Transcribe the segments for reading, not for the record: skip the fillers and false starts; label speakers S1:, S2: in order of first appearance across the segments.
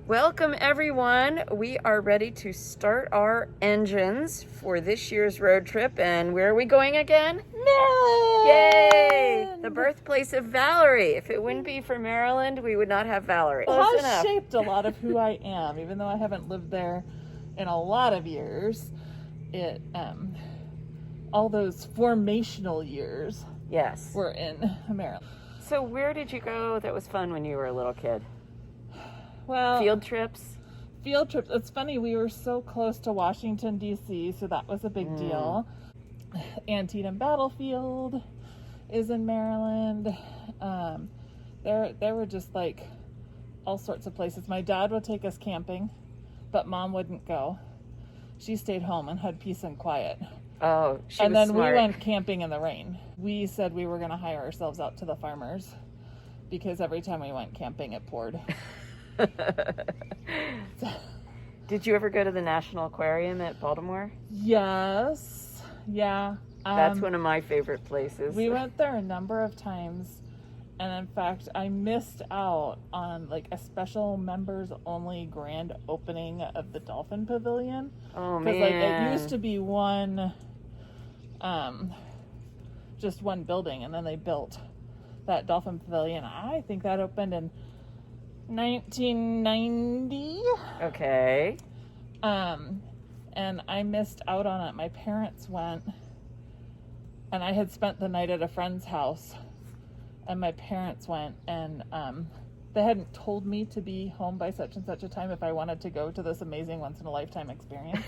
S1: Welcome everyone. We are ready to start our engines for this year's road trip. And where are we going again?
S2: Maryland!
S1: Yay! The birthplace of Valerie. If it wouldn't be for Maryland, we would not have Valerie.
S2: It has shaped a lot of who I am, even though I haven't lived there in a lot of years. It, all those formational years
S1: Yes.
S2: were in Maryland.
S1: So where did you go that was fun when you were a little kid?
S2: Well,
S1: Field trips?
S2: Field trips. It's funny, we were so close to Washington, D.C., so that was a big deal. Antietam Battlefield is in Maryland. There were just like all sorts of places. My dad would take us camping, but Mom wouldn't go. She stayed home and had peace and quiet.
S1: Oh, she
S2: And
S1: was
S2: then
S1: smart.
S2: we went camping in the rain. We said we were going to hire ourselves out to the farmers because every time we went camping, it poured.
S1: Did you ever go to the National Aquarium at Baltimore?
S2: Yes. Yeah.
S1: That's one of my favorite places.
S2: We went there a number of times. And in fact, I missed out on like a special members only grand opening of the Dolphin Pavilion.
S1: Oh, man.
S2: Because like it used to be one, just one building, and then they built that Dolphin Pavilion. I think that opened in 1990.
S1: Okay.
S2: And I missed out on it. My parents went, and I had spent the night at a friend's house, and my parents went, and they hadn't told me to be home by such and such a time if I wanted to go to this amazing once-in-a-lifetime experience.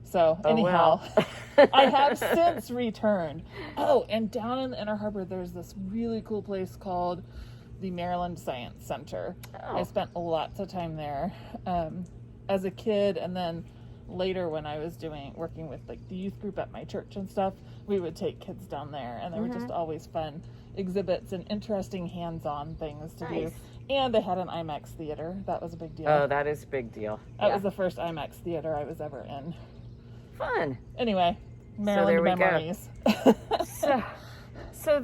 S2: So, anyhow,
S1: well.
S2: I have since returned. Oh, and down in the Inner Harbor, there's this really cool place called the Maryland Science Center.
S1: Oh.
S2: I spent lots of time there as a kid, and then later when I was working with like the youth group at my church and stuff, we would take kids down there, and they were just always fun exhibits and interesting hands-on things to do. And they had an IMAX theater. That was a big deal.
S1: Oh, that is a big deal.
S2: That was the first IMAX theater I was ever in.
S1: Fun.
S2: Anyway, Maryland memories.
S1: So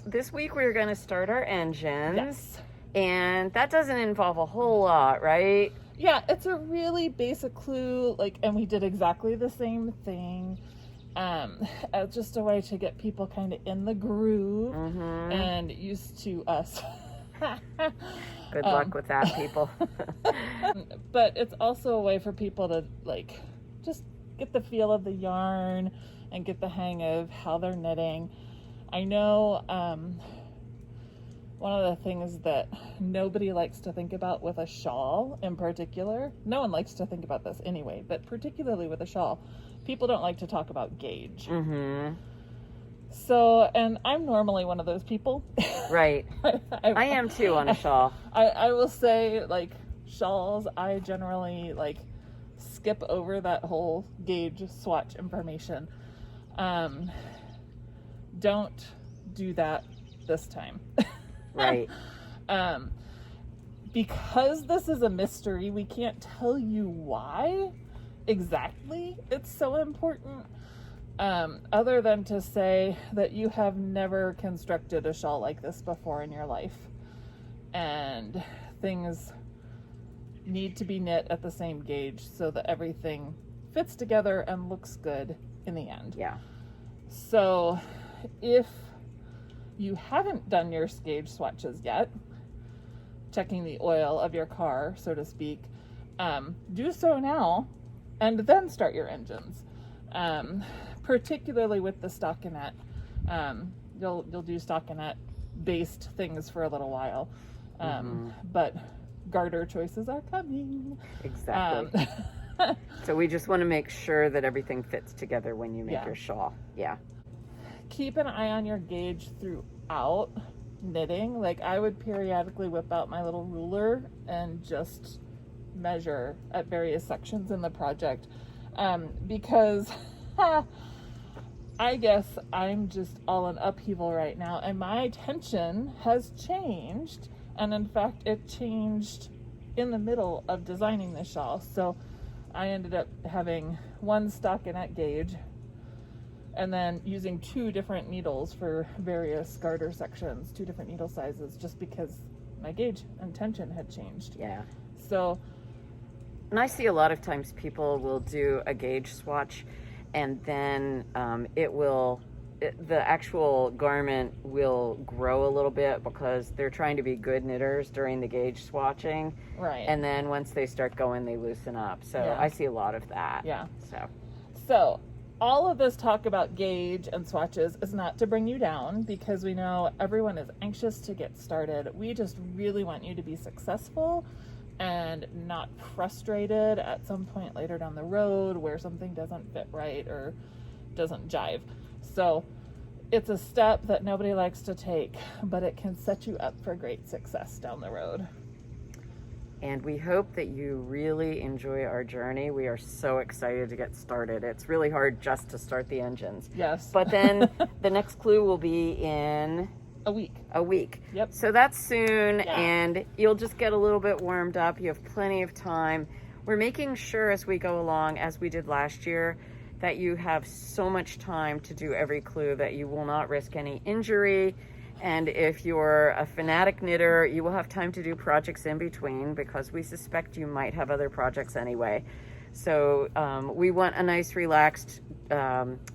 S1: this week we're going to start our engines.
S2: Yes.
S1: And that doesn't involve a whole lot, right?
S2: Yeah, it's a really basic clue, like, and we did exactly the same thing. As just a way to get people kind of in the groove and used to us.
S1: Good luck with that, people.
S2: But it's also a way for people to like just get the feel of the yarn and get the hang of how they're knitting. I know one of the things that nobody likes to think about with a shawl in particular, no one likes to think about this anyway, but particularly with a shawl, people don't like to talk about gauge. So, and I'm normally one of those people.
S1: Right. I am too on a shawl.
S2: I will say, like, shawls, I generally, like, skip over that whole gauge swatch information. Don't do that this time.
S1: Right.
S2: Because this is a mystery, we can't tell you why exactly it's so important. Other than to say that you have never constructed a shawl like this before in your life. And things need to be knit at the same gauge so that everything fits together and looks good in the end.
S1: Yeah.
S2: So if you haven't done your gauge swatches yet, checking the oil of your car, so to speak, do so now and then start your engines. Particularly with the stockinette. You'll do stockinette based things for a little while. But garter choices are coming.
S1: Exactly. So we just want to make sure that everything fits together when you make your shawl. Yeah.
S2: Keep an eye on your gauge throughout knitting. Like, I would periodically whip out my little ruler and just measure at various sections in the project. Because I guess I'm just all in upheaval right now, and my attention has changed, and in fact it changed in the middle of designing this shawl. So I ended up having one stockinette gauge and then using 2 different needles for various garter sections, 2 different needle sizes, just because my gauge and tension had changed.
S1: Yeah.
S2: So,
S1: and I see a lot of times people will do a gauge swatch, and then the actual garment will grow a little bit because they're trying to be good knitters during the gauge swatching.
S2: right.
S1: And then once they start going, they loosen up. So
S2: Yeah.
S1: I see a lot of that.
S2: Yeah.
S1: So
S2: all of this talk about gauge and swatches is not to bring you down, because we know everyone is anxious to get started. We just really want you to be successful and not frustrated at some point later down the road where something doesn't fit right or doesn't jive. So it's a step that nobody likes to take, but it can set you up for great success down the road.
S1: and we hope that you really enjoy our journey. We are so excited to get started. It's really hard just to start the engines.
S2: Yes.
S1: But then the next clue will be in
S2: a week.
S1: Yep. So that's soon, and you'll just get a little bit warmed up. You have plenty of time. We're making sure as we go along, as we did last year, that you have so much time to do every clue that you will not risk any injury. And if you're a fanatic knitter, you will have time to do projects in between, because we suspect you might have other projects anyway. So we want a nice, relaxed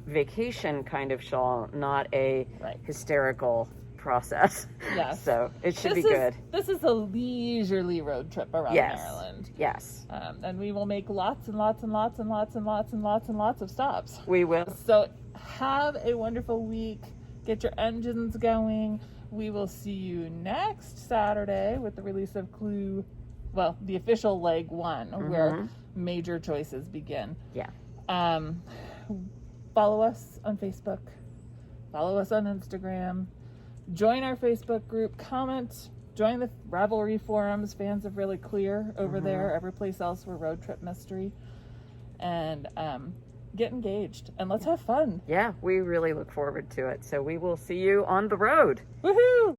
S1: vacation kind of shawl, not a hysterical process.
S2: Yes.
S1: So it should be good.
S2: This is a leisurely road trip around Maryland.
S1: Yes.
S2: And we will make lots and lots and lots and lots and lots and lots and lots of stops.
S1: We will.
S2: So have a wonderful week. Get your engines going. We will see you next Saturday with the release of the official leg 1, where major choices begin.
S1: Yeah.
S2: Follow us on Facebook. Follow us on Instagram. Join our Facebook group. Comment. Join the Ravelry forums. Fans of Really Clear over there. Every place else we're Road Trip Mystery. And get engaged and let's have fun.
S1: Yeah, we really look forward to it. So we will see you on the road.
S2: Woohoo!